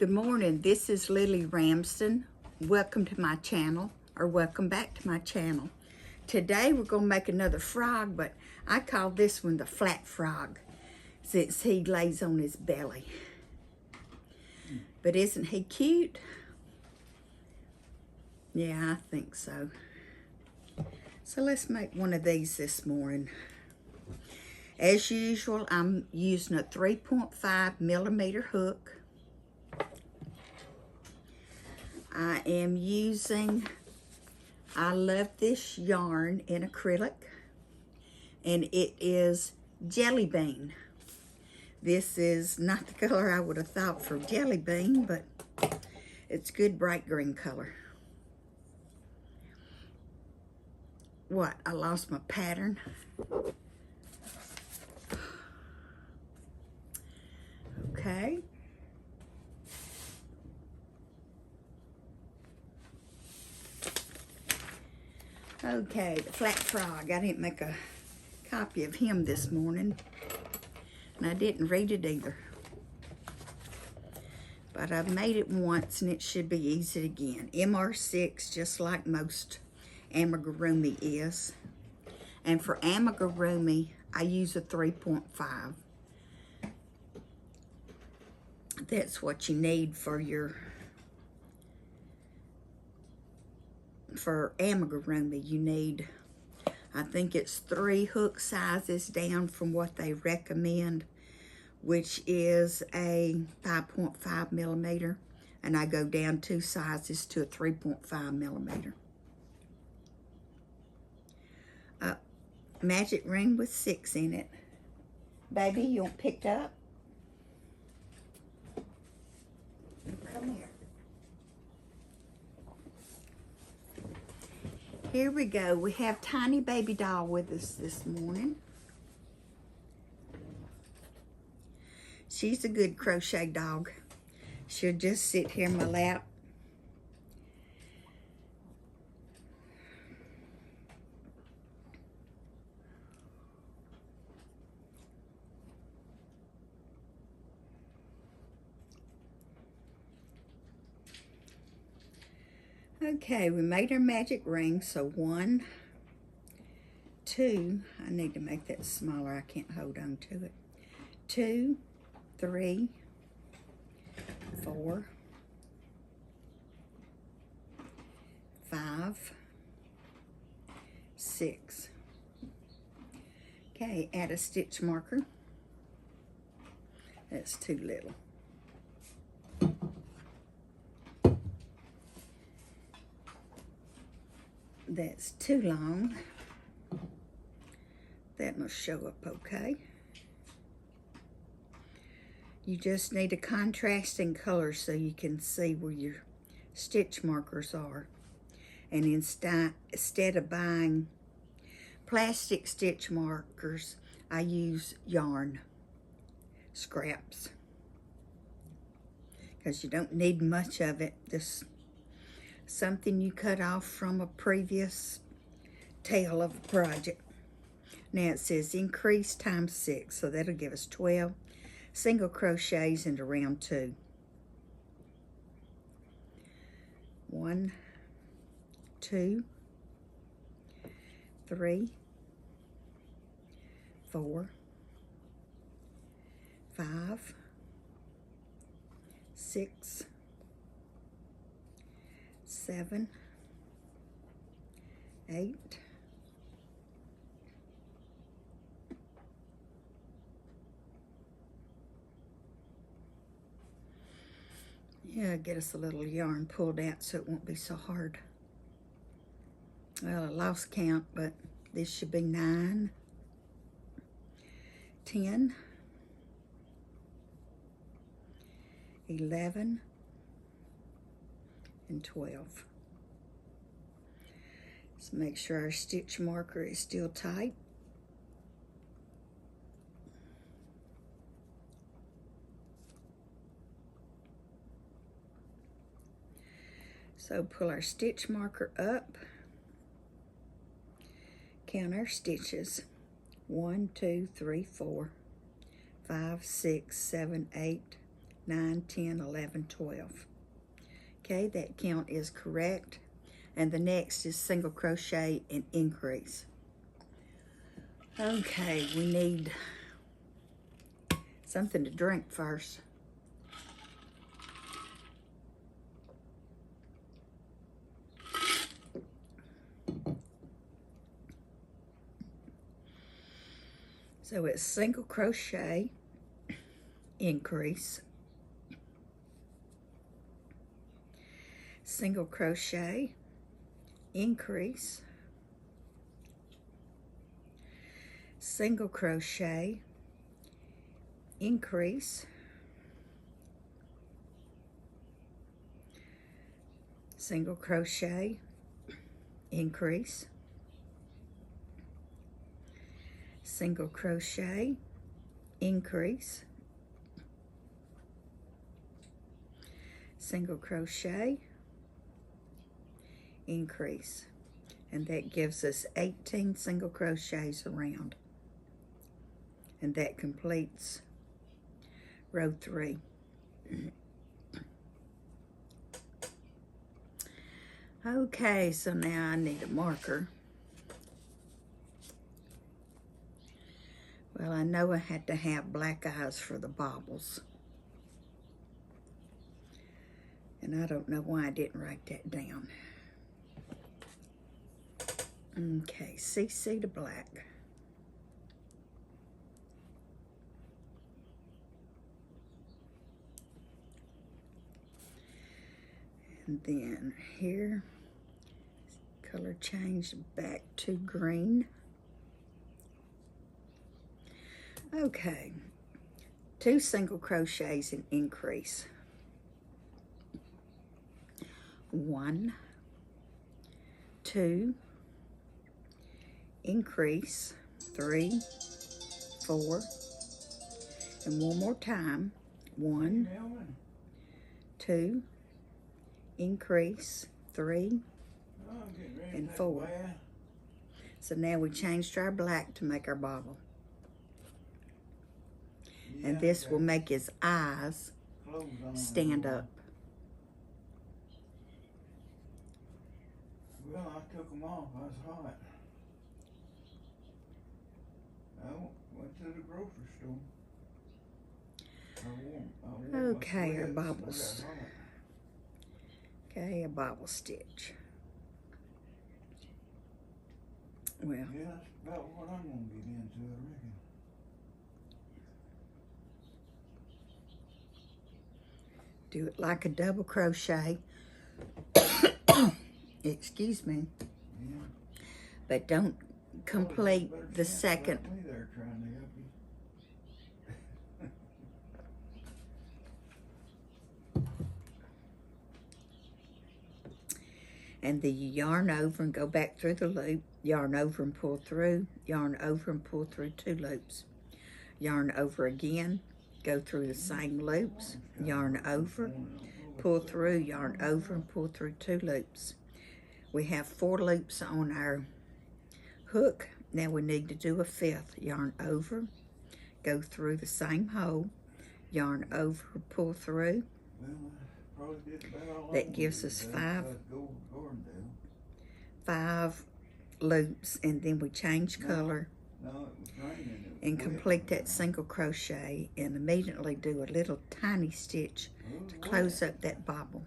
Good morning, this is Lily Ramsden. Welcome to my channel, or welcome back to my channel. Today we're going to make another frog, but I call this one the flat frog since he lays on his belly. But isn't he cute? Yeah, I think so. So let's make one of these this morning. As usual, I'm using a 3.5 millimeter hook. I am using, I love this yarn in acrylic, and it is Jelly Bean. This is not the color I would have thought for Jelly Bean, but it's good bright green color. What, I lost my pattern? Okay. Okay, the flat frog. I didn't make a copy of him this morning, and I didn't read it either. But I've made it once, and it should be easy again. MR6, just like most amigurumi is. And for amigurumi, I use a 3.5. That's what you need for your amigurumi. You need, I think it's 3 hook sizes down from what they recommend, which is a 5.5 millimeter, and I go down 2 sizes to a 3.5 millimeter. Magic ring with 6 in it. Baby, you want picked up? Come here. Here we go. We have Tiny Baby Doll with us this morning. She's a good crochet dog. She'll just sit here in my lap. Okay, we made our magic ring, so 1, 2, I need to make that smaller, I can't hold on to it. 2, 3, 4, 5, 6. Okay, add a stitch marker. That's too little. That's too long. That must show up okay. You just need a contrasting color so you can see where your stitch markers are. And instead of buying plastic stitch markers, I use yarn scraps, because you don't need much of it. Just something you cut off from a previous tail of a project. Now it says increase times 6, so that'll give us 12 single crochets into round 2. 1, 2, 3, 4, 5, 6, 7, 8, 'Get us a little yarn pulled out so it won't be so hard. Well, I lost count, but this should be 9, 10, 11, and 12. Let's make sure our stitch marker is still tight. So pull our stitch marker up, count our stitches, 1, 2, 3, 4, 5, 6, 7, 8, 9, 10, 11, 12. Okay, that count is correct. And the next is single crochet and increase. Okay, we need something to drink first. So it's single crochet, increase, single crochet, increase, single crochet, increase, single crochet, increase, single crochet, increase, single crochet, increase, and that gives us 18 single crochets around, and that completes row 3. Okay, so now I need a marker. Well, I know I had to have black eyes for the baubles. And I don't know why I didn't write that down. Okay, CC to black. And then here, color change back to green. Okay, 2 single crochets and increase. 1, 2, increase, 3, 4, and one more time. 1, 2, increase, 3, and 4. So now we changed our black to make our bauble. And this will make his eyes stand up. Well, I took them off. I was hot. I went to the grocery store. Okay, our baubles. Okay, a bobble stitch. Well, yeah, that's about what I'm gonna get into, I reckon. Do it like a double crochet. Excuse me. Yeah. But don't complete the second. Me there trying to help you. And then you yarn over and go back through the loop, yarn over and pull through, yarn over and pull through 2 loops. Yarn over again, go through the same loops, yarn over, pull through, yarn over and pull through 2 loops. We have 4 loops on our hook. Now we need to do a 5th. Yarn over, go through the same hole, yarn over, pull through. That gives us 5 loops, and then we change color and complete that single crochet and immediately do a little tiny stitch to close up that bobble.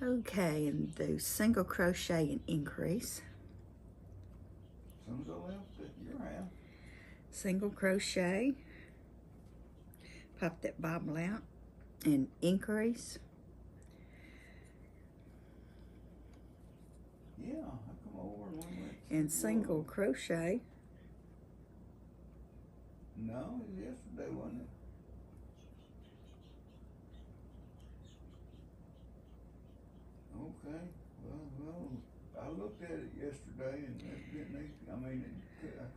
Okay, and do single crochet and increase. Single crochet, pop that bobble out and increase. Yeah, I come over and we went. And single crochet. No, it was yesterday, wasn't it? Okay, well, I looked at it yesterday and it didn't need, I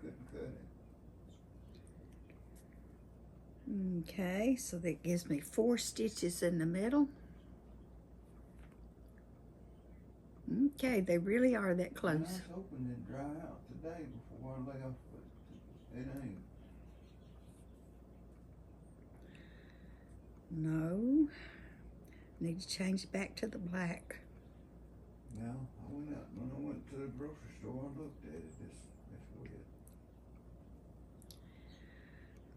couldn't cut it. Okay, so that gives me 4 stitches in the middle. Okay, they really are that close. I was hoping it'd dry out today before I left, but it ain't. No. Need to change it back to the black. Now, when I went to the grocery store, I looked at it. That's weird.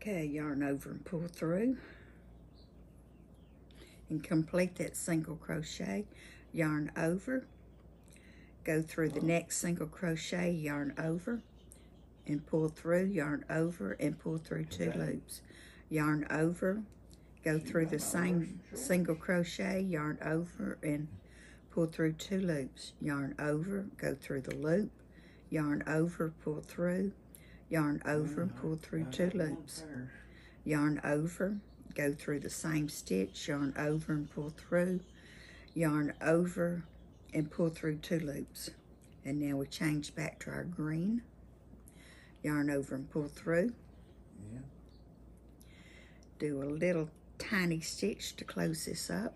Okay, yarn over and pull through. And complete that single crochet. Yarn over. Go through the next single crochet, yarn over, and pull through, yarn over, and pull through 2 loops. Yarn over, go through the same single crochet, yarn over, and pull through 2 loops. Yarn over, go through the loop, yarn over, pull through, yarn over, and pull through 2 loops. Yarn over, go through the same stitch, yarn over and pull through, yarn over, and pull through 2 loops. And now we change back to our green. Yarn over and pull through. Yeah. Do a little tiny stitch to close this up.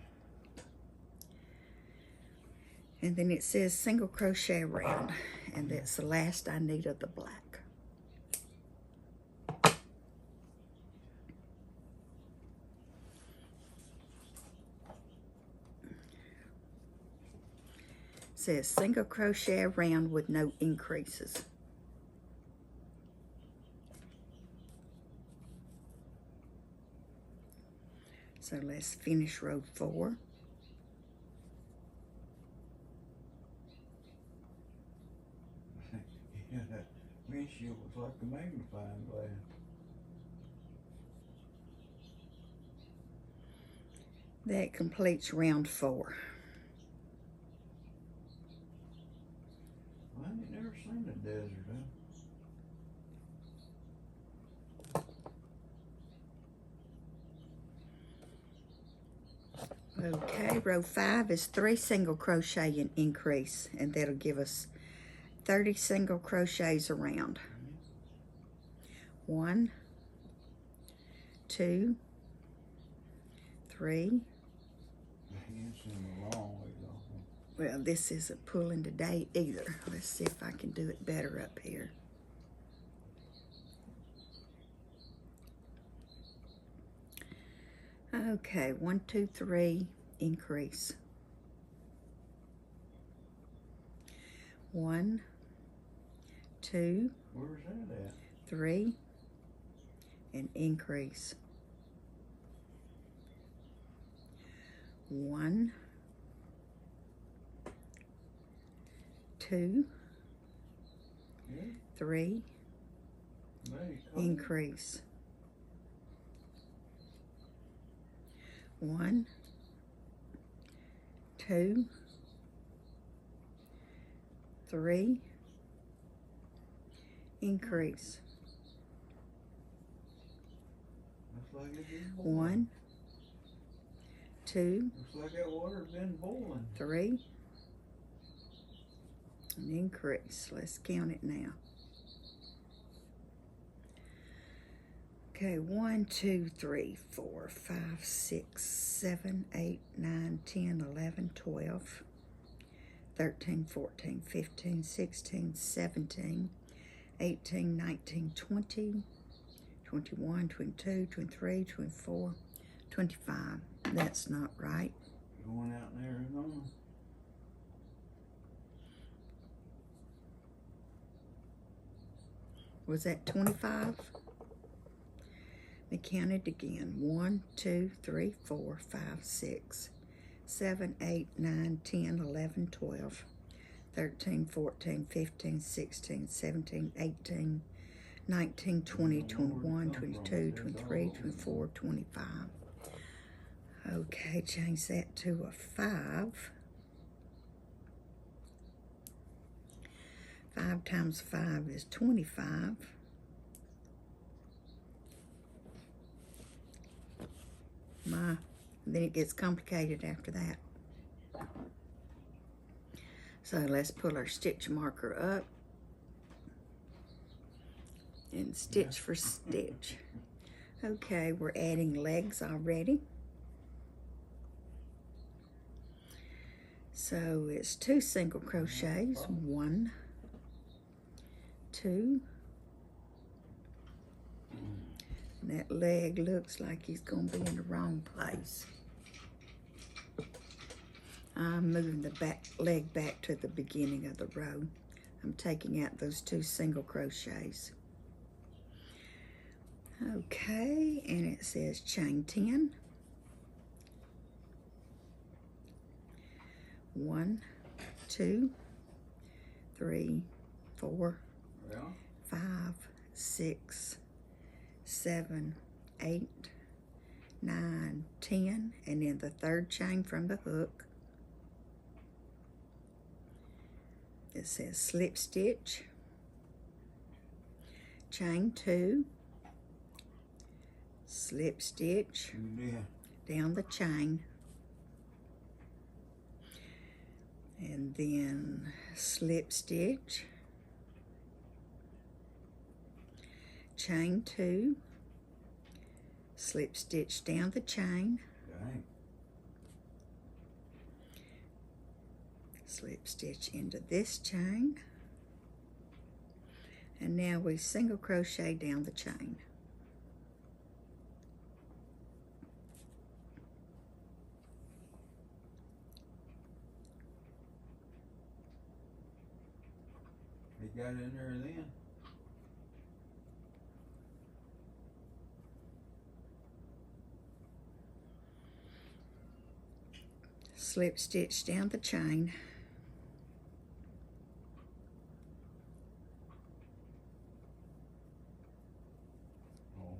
And then it says single crochet around, and that's the last I need of the black. Says single crochet around with no increases. So let's finish row 4. Yeah, that windshield was like a magnifying glass. That completes round 4. I ain't never seen a desert, huh? Okay, row 5 is 3 single crochet and increase, and that'll give us 30 single crochets around. 1, 2, 3. A long way off. Well, this isn't pulling today either. Let's see if I can do it better up here. Okay, 1, 2, 3, increase. 1, 2, Where's that at? 3, and increase. 1, 2, Yeah. 3, increase. 1, 2, 3, increase. Looks like it been boiling. 1, 2, Looks like that water's been boiling. 3, and increase. Let's count it now. Okay, 1, 2, 3, 4, 5, 6, 7, 8, 9, 10, 11, 12, 13, 14, 15, 16, 17, 18, 19, 20, 21, 22, 23, 24, 25. That's not right. Going out in Arizona. Was that 25? We counted again. 1, 2, 3, 4, 5, 6, 7, 8, 9, 10, 11, 12, 13, 14, 15, 16, 17, 18, 19, 20, 21, 22, 23, 24, 25. Okay, change that to a 5. 5 times 5 is 25. Then it gets complicated after that. So let's pull our stitch marker up and stitch for stitch. Okay, we're adding legs already. So it's 2 single crochets, 1, 2, And that leg looks like he's gonna be in the wrong place. I'm moving the back leg back to the beginning of the row. I'm taking out those 2 single crochets. Okay, and it says chain 10. 1, 2, 3, 4, Yeah. 5, 6, 7, 8, 9, 10, and then the 3rd chain from the hook. It says slip stitch, chain 2, slip stitch Yeah. down the chain, and then slip stitch, chain 2, slip stitch down the chain, Dang. slip stitch into this chain, and now we single crochet down the chain. He got in there then. Slip stitch down the chain, Oh.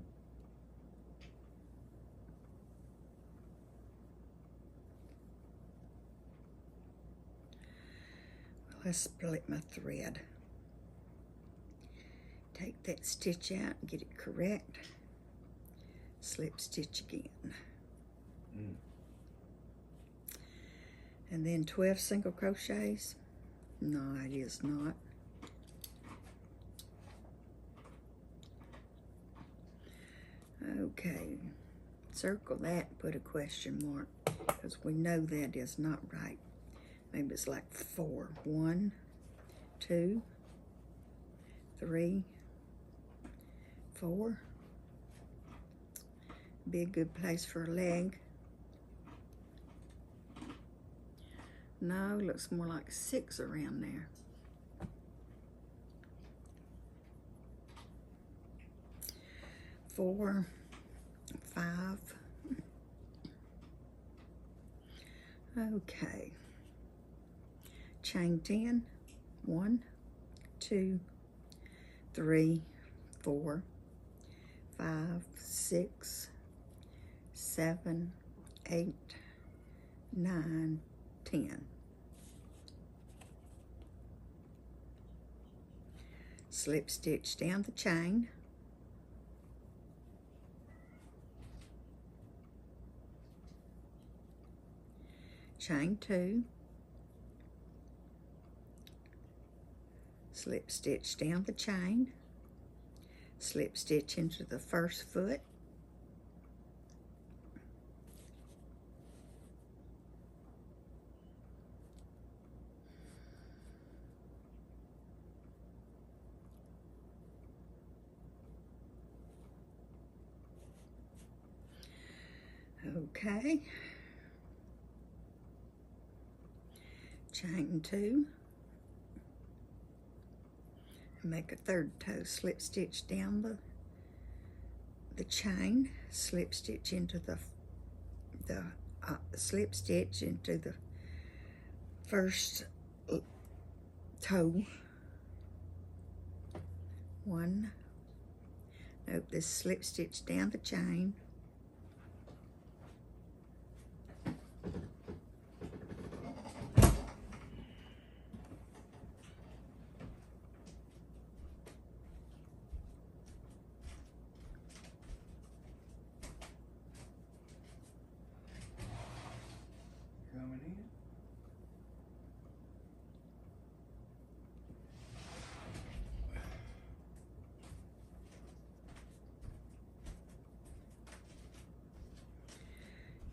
let's split my thread. Take that stitch out and get it correct. Slip stitch again. Mm. And then 12 single crochets. No, it is not. Okay, circle that and put a question mark, because we know that is not right. Maybe it's like 4. 1, 2, 3, 4. Be a good place for a leg. No, looks more like 6 around there. Four, 5. Okay. Chain 10. 1, 2, 3, 4, 5, 6, 7, 8, 9, 10. Slip stitch down the chain. Chain 2. Slip stitch down the chain. Slip stitch into the first foot. Okay. Chain 2. Make a 3rd toe. Slip stitch down the chain. Slip stitch into the slip stitch into the first toe. 1. Nope, this slip stitch down the chain. Coming in.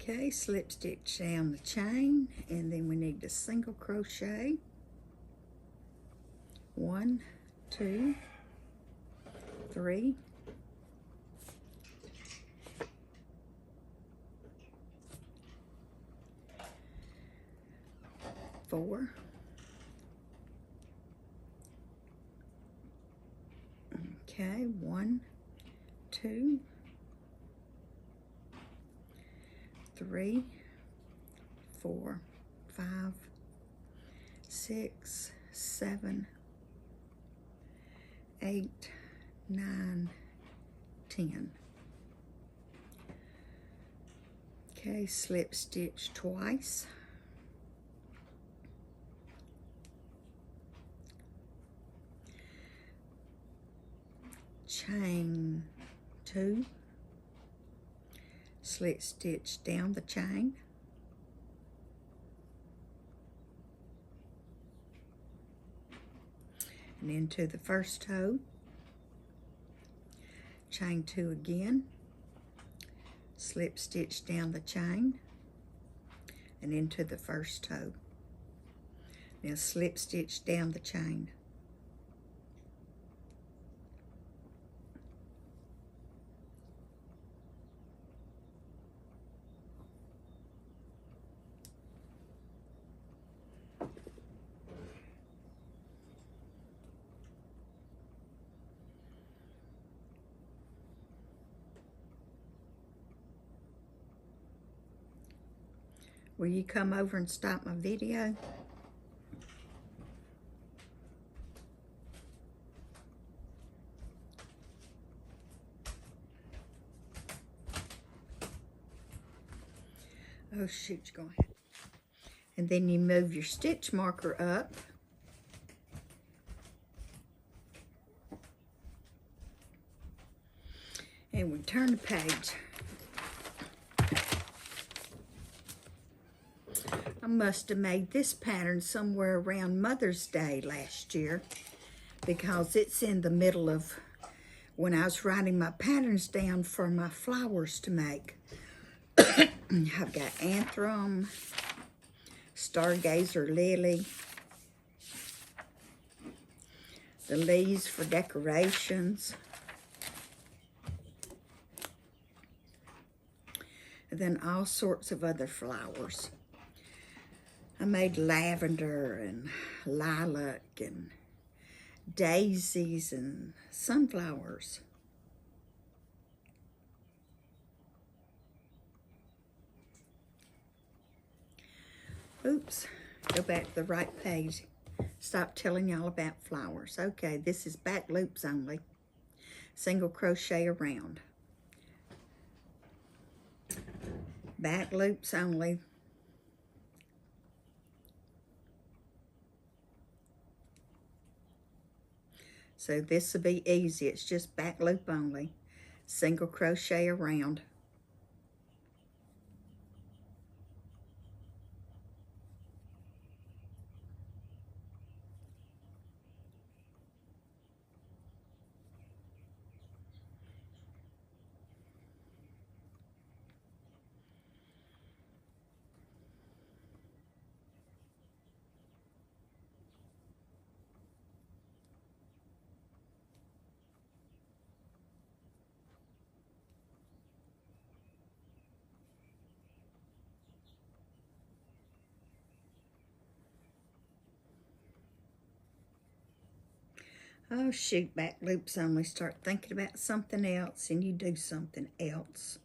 Okay, slip stitch down the chain, and then we need to single crochet. 1, 2, 3, 4. Okay, 1, 2, 3, 4, 5, 6, 7, 8, 9, 10. Okay, slip stitch twice. Chain 2, slip stitch down the chain, and into the first toe, chain 2 again, slip stitch down the chain, and into the first toe. Now slip stitch down the chain. Will you come over and stop my video? Oh shoot, you're going to have. And then you move your stitch marker up. And we turn the page. I must have made this pattern somewhere around Mother's Day last year, because it's in the middle of when I was writing my patterns down for my flowers to make. I've got anthem, stargazer lily, the leaves for decorations, and then all sorts of other flowers. I made lavender and lilac and daisies and sunflowers. Oops, go back to the right page. Stop telling y'all about flowers. Okay, this is back loops only. Single crochet around. Back loops only. So this will be easy. It's just back loop only. Single crochet around. Oh shoot, back loops only. Start thinking about something else and you do something else.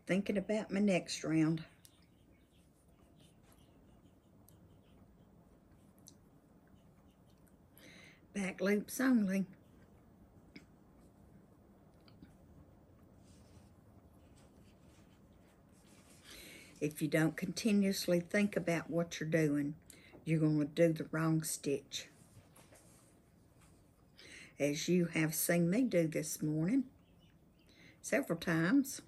Thinking about my next round. Back loops only. If you don't continuously think about what you're doing, you're going to do the wrong stitch. As you have seen me do this morning several times.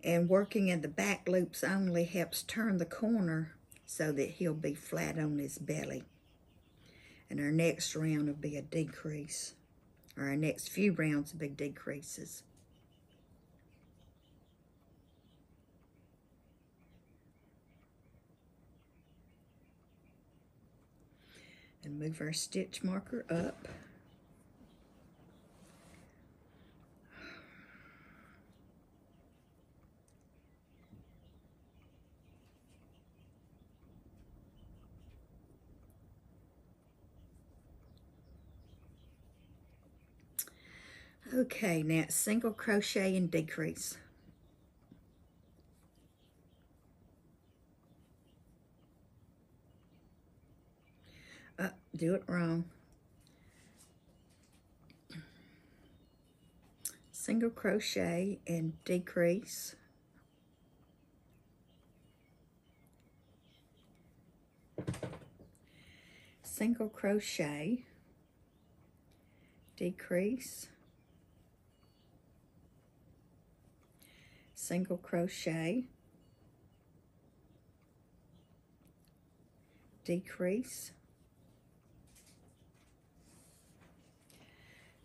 And working in the back loops only helps turn the corner so that he'll be flat on his belly. And our next round will be a decrease. Or our next few rounds will be decreases. And move our stitch marker up. Okay, now single crochet and decrease. Do it wrong. Single crochet and decrease. Single crochet, decrease, single crochet, decrease,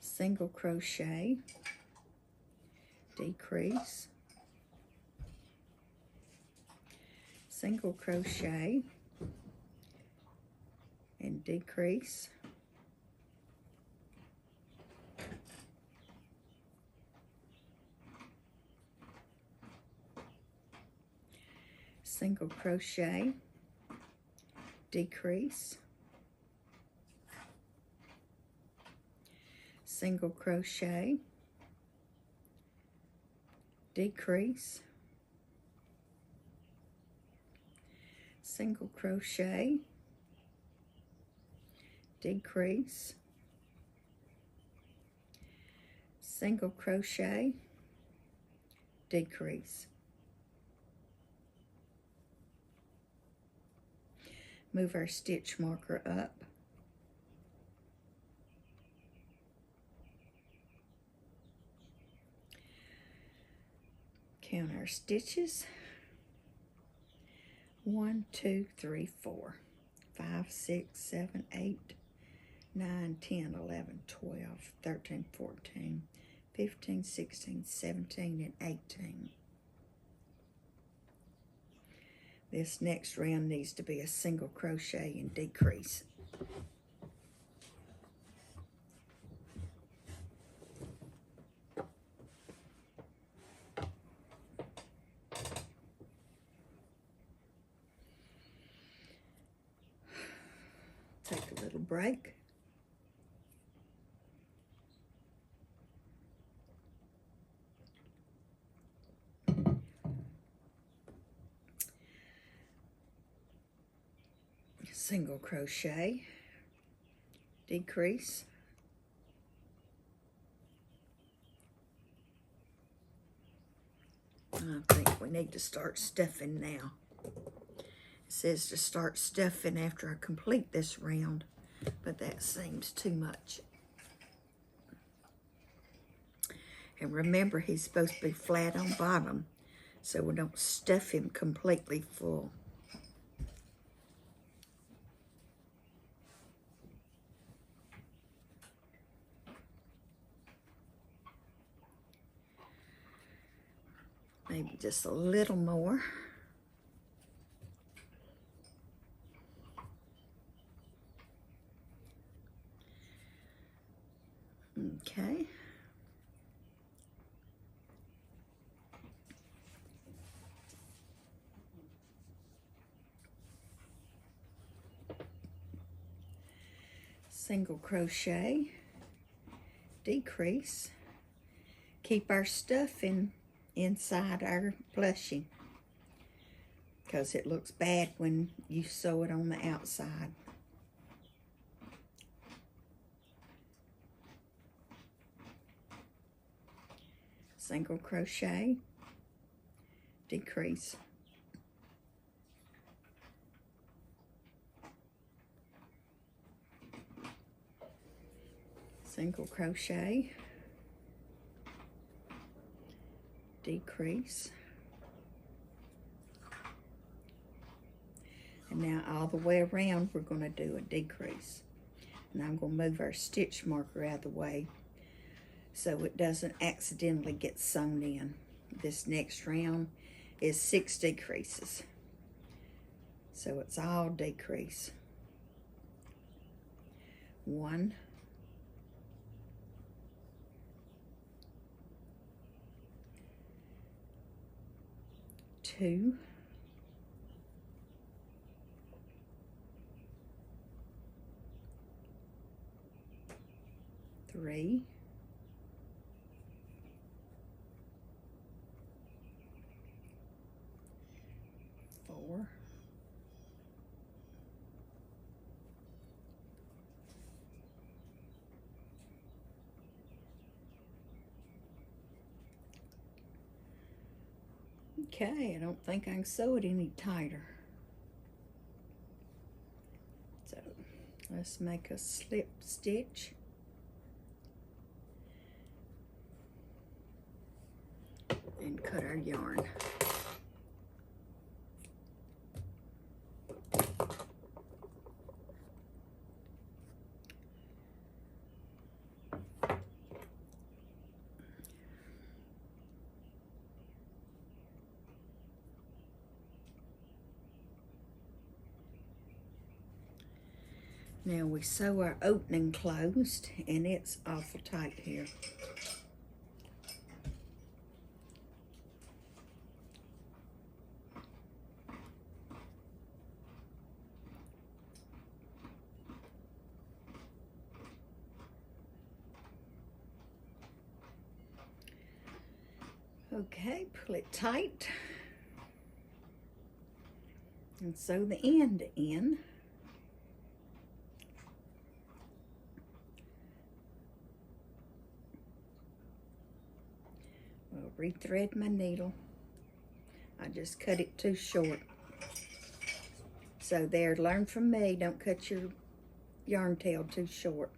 single crochet, decrease, single crochet and decrease, single crochet, decrease, single crochet, decrease, single crochet, decrease, single crochet, decrease. Move our stitch marker up. Count our stitches. 1, 2, 3, 4, 5, 6, 7, 8, 9, 10, 11, 12, 13, 14, 15, 16, 17, and 18. This next round needs to be a single crochet and decrease. Take a little break. Single crochet, decrease, I think we need to start stuffing now. It says to start stuffing after I complete this round, but that seems too much. And remember, he's supposed to be flat on bottom, so we don't stuff him completely full. Maybe just a little more. Okay. Single crochet, decrease. Keep our stuffing inside our blushing because it looks bad when you sew it on the outside. Single crochet, decrease. Single crochet, decrease. And now all the way around we're going to do a decrease. And I'm going to move our stitch marker out of the way so it doesn't accidentally get sewn in. This next round is 6 decreases. So it's all decrease. 1, 2, 3, 4, 'kay, I don't think I can sew it any tighter. So let's make a slip stitch. And cut our yarn. Now we sew our opening closed, and it's awful tight here. Okay, pull it tight and sew the end in. I'll rethread my needle. I just cut it too short. So there, learn from me, don't cut your yarn tail too short.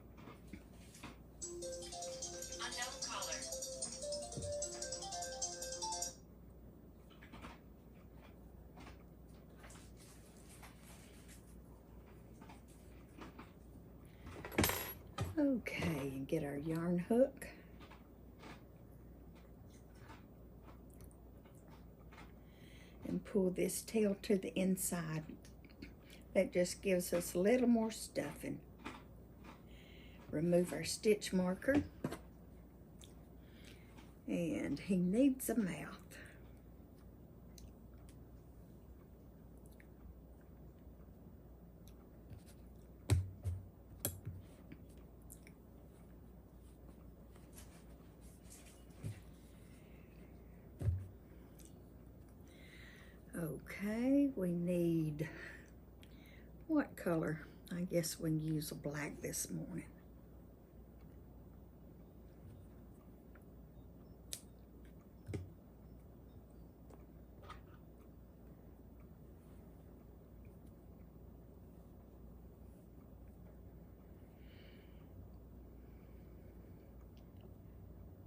Okay, and get our yarn hook. And pull this tail to the inside. That just gives us a little more stuffing. Remove our stitch marker. And he needs a mouth. Okay, we need, what color? I guess we can use a black this morning.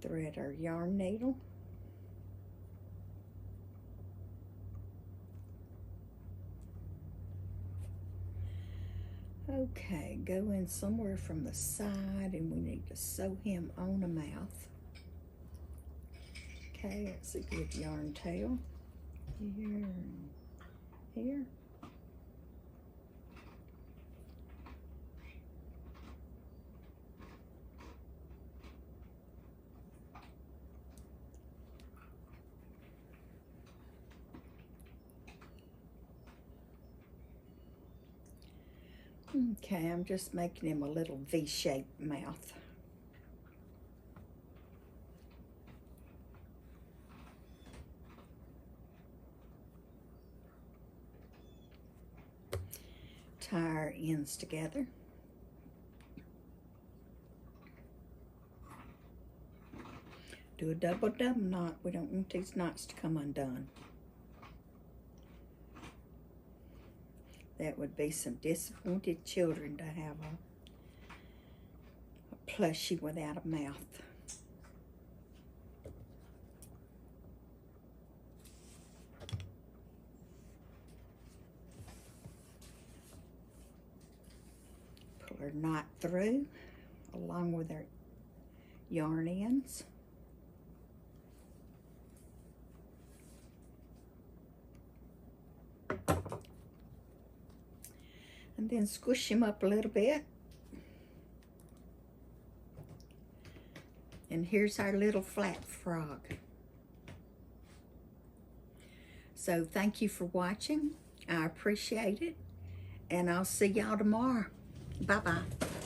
Thread our yarn needle. Okay, go in somewhere from the side, and we need to sew him on a mouth. Okay, that's a good yarn tail. Here and here. Okay, I'm just making him a little V-shaped mouth. Tie our ends together. Do a double knot. We don't want these knots to come undone. That would be some disappointed children to have a plushie without a mouth. Pull our knot through along with our yarn ends. And then squish him up a little bit. And here's our little flat frog. So thank you for watching. I appreciate it. And I'll see y'all tomorrow. Bye-bye.